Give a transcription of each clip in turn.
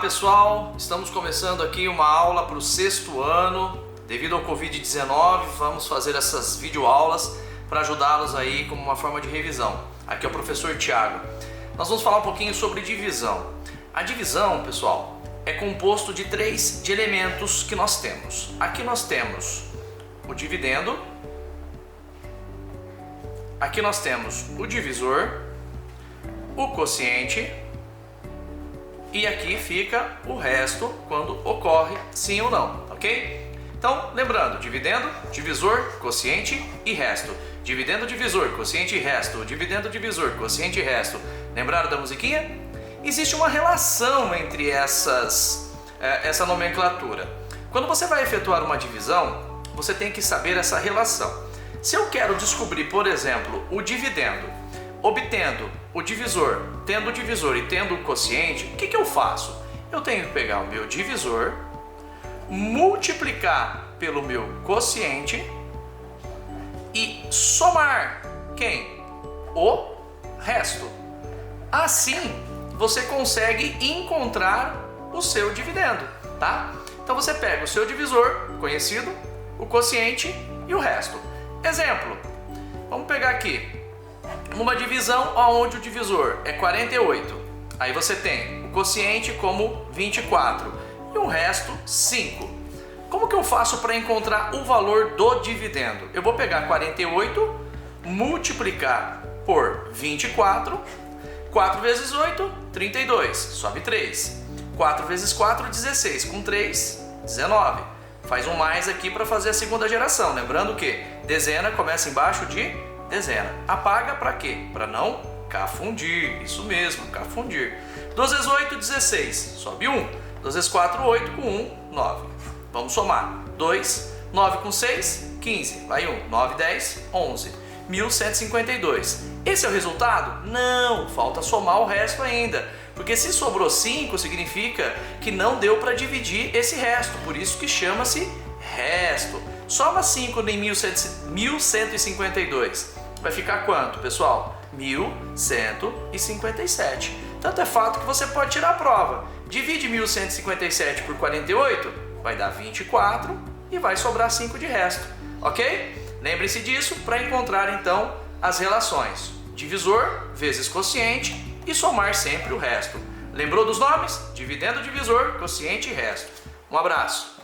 pessoal, estamos começando aqui uma aula para o 6º ano. Devido ao Covid-19, vamos fazer essas videoaulas para ajudá-los aí como uma forma de revisão. Aqui é o professor Thiago. Nós vamos falar um pouquinho sobre divisão. A divisão, pessoal, é composto de três elementos que nós temos. Aqui nós temos o dividendo, aqui nós temos o divisor, o quociente e aqui fica o resto quando ocorre sim ou não, ok? Então, lembrando, dividendo, divisor, quociente e resto. Dividendo, divisor, quociente e resto. Dividendo, divisor, quociente e resto. Lembraram da musiquinha? Existe uma relação entre essa nomenclatura. Quando você vai efetuar uma divisão, você tem que saber essa relação. Se eu quero descobrir, por exemplo, o dividendo, obtendo o divisor, tendo o divisor e tendo o quociente, o que eu faço? Eu tenho que pegar o meu divisor, multiplicar pelo meu quociente e somar quem? O resto. Assim, você consegue encontrar o seu dividendo, tá? Então você pega o seu divisor conhecido, o quociente e o resto. Exemplo, vamos pegar aqui uma divisão onde o divisor é 48. Aí você tem o quociente como 24 e o resto 5. Como que eu faço para encontrar o valor do dividendo? Eu vou pegar 48, multiplicar por 24, 4 vezes 8, 32, sobe 3. 4 vezes 4, 16, com 3, 19. Faz um mais aqui para fazer a segunda geração. Lembrando que dezena começa embaixo de dezena. Apaga para quê? Para não cafundir. Isso mesmo, cafundir. 2 vezes 8, 16. Sobe 1. 2 vezes 4, 8. Com 1, 9. Vamos somar. 2, 9 com 6, 15. Vai 1. 9, 10, 11. 1152. Esse é o resultado? Não, falta somar o resto ainda. Porque se sobrou 5, significa que não deu para dividir esse resto. Por isso que chama-se resto. Soma 5 em 1152. Vai ficar quanto, pessoal? 1157. Tanto é fato que você pode tirar a prova. Divide 1157 por 48, vai dar 24 e vai sobrar 5 de resto. Ok? Lembre-se disso para encontrar então as relações. Divisor vezes quociente e somar sempre o resto. Lembrou dos nomes? Dividendo, divisor, quociente e resto. Um abraço.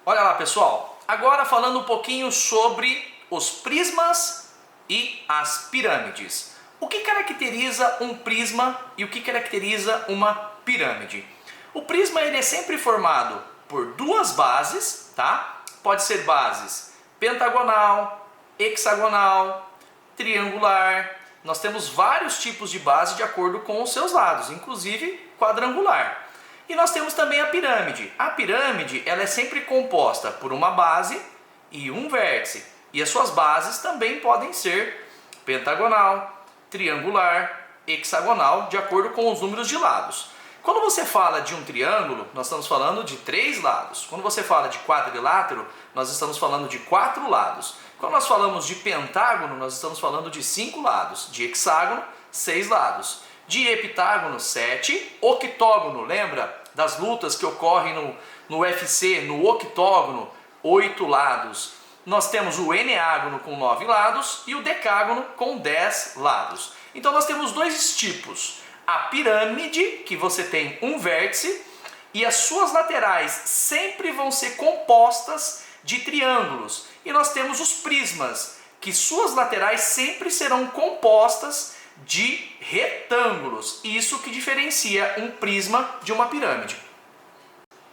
Olha lá, pessoal. Agora falando um pouquinho sobre os prismas e as pirâmides. O que caracteriza um prisma e o que caracteriza uma pirâmide? O prisma ele é sempre formado por duas bases, tá? Pode ser bases pentagonal, hexagonal, triangular. Nós temos vários tipos de base de acordo com os seus lados, inclusive quadrangular. E nós temos também a pirâmide. A pirâmide ela é sempre composta por uma base e um vértice. E as suas bases também podem ser pentagonal, triangular, hexagonal, de acordo com os números de lados. Quando você fala de um triângulo, nós estamos falando de 3 lados. Quando você fala de quadrilátero, nós estamos falando de 4 lados. Quando nós falamos de pentágono, nós estamos falando de 5 lados. De hexágono, 6 lados. De heptágono, 7. Octógono, lembra das lutas que ocorrem no UFC, no octógono, 8 lados. Nós temos o eneágono com 9 lados e o decágono com 10 lados. Então nós temos dois tipos. A pirâmide, que você tem um vértice, e as suas laterais sempre vão ser compostas de triângulos. E nós temos os prismas, que suas laterais sempre serão compostas de retângulos. Isso que diferencia um prisma de uma pirâmide.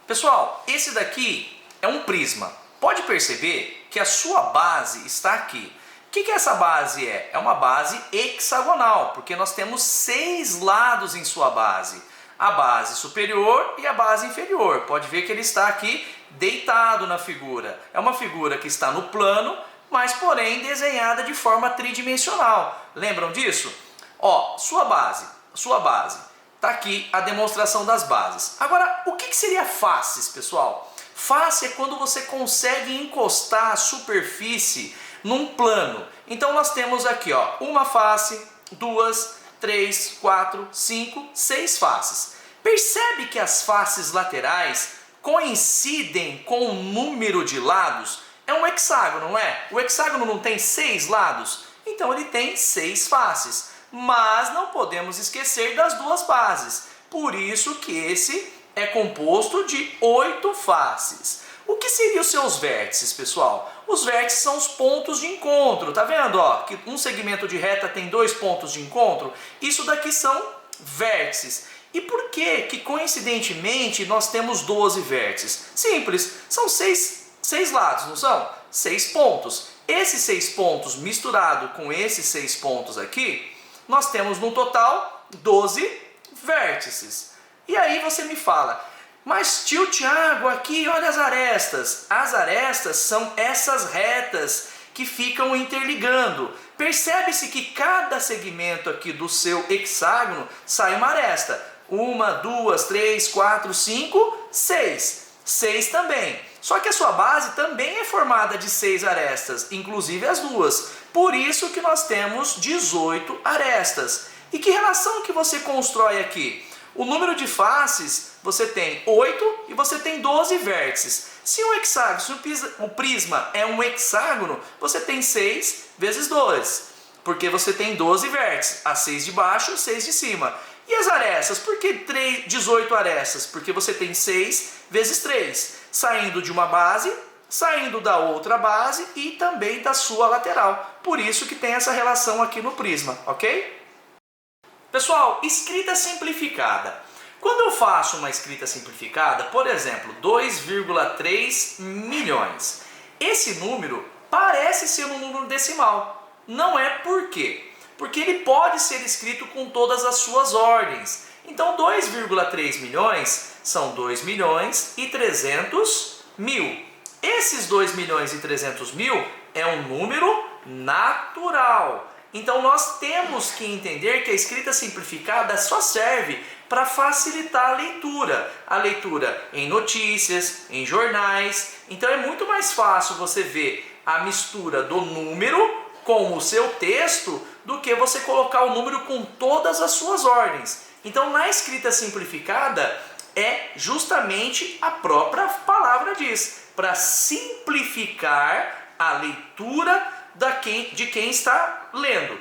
Pessoal, esse daqui é um prisma. Pode perceber que a sua base está aqui. O que essa base é? É uma base hexagonal, porque nós temos 6 lados em sua base. A base superior e a base inferior. Pode ver que ele está aqui deitado na figura. É uma figura que está no plano, mas porém desenhada de forma tridimensional. Lembram disso? Ó, sua base. Está aqui a demonstração das bases. Agora, o que seria faces, pessoal? Face é quando você consegue encostar a superfície num plano. Então nós temos aqui, ó, uma face, 2, 3, 4, 5, 6 faces. Percebe que as faces laterais coincidem com o número de lados? É um hexágono, não é? O hexágono não tem 6 lados? Então ele tem 6 faces. Mas não podemos esquecer das duas bases. Por isso que esse é composto de 8 faces. O que seriam os seus vértices, pessoal? Os vértices são os pontos de encontro. Tá vendo, ó? Que um segmento de reta tem 2 pontos de encontro? Isso daqui são vértices. E por que coincidentemente nós temos 12 vértices? Simples, são 6 lados, não são? 6 pontos. Esses 6 pontos misturado com esses 6 pontos aqui, nós temos no total 12 vértices. E aí você me fala, mas tio Tiago, aqui olha as arestas. As arestas são essas retas que ficam interligando. Percebe-se que cada segmento aqui do seu hexágono sai uma aresta. 1, 2, 3, 4, 5, 6. 6 também. Só que a sua base também é formada de 6 arestas, inclusive as duas. Por isso que nós temos 18 arestas. E que relação que você constrói aqui? O número de faces, você tem 8 e você tem 12 vértices. Se um hexágono, se o prisma é um hexágono, você tem 6 vezes 2. Porque você tem 12 vértices, as 6 de baixo e 6 de cima. E as arestas? Por que 18 arestas? Porque você tem 6 vezes 3, saindo de uma base, saindo da outra base e também da sua lateral. Por isso que tem essa relação aqui no prisma, ok? Pessoal, escrita simplificada. Quando eu faço uma escrita simplificada, por exemplo, 2,3 milhões, esse número parece ser um número decimal. Não é por quê? Porque ele pode ser escrito com todas as suas ordens. Então 2,3 milhões são 2 milhões e 300 mil. Esses 2 milhões e 300 mil é um número natural. Então nós temos que entender que a escrita simplificada só serve para facilitar a leitura em notícias, em jornais. Então é muito mais fácil você ver a mistura do número com o seu texto do que você colocar o número com todas as suas ordens. Então na escrita simplificada é justamente a própria palavra diz, para simplificar a leitura de quem está lendo.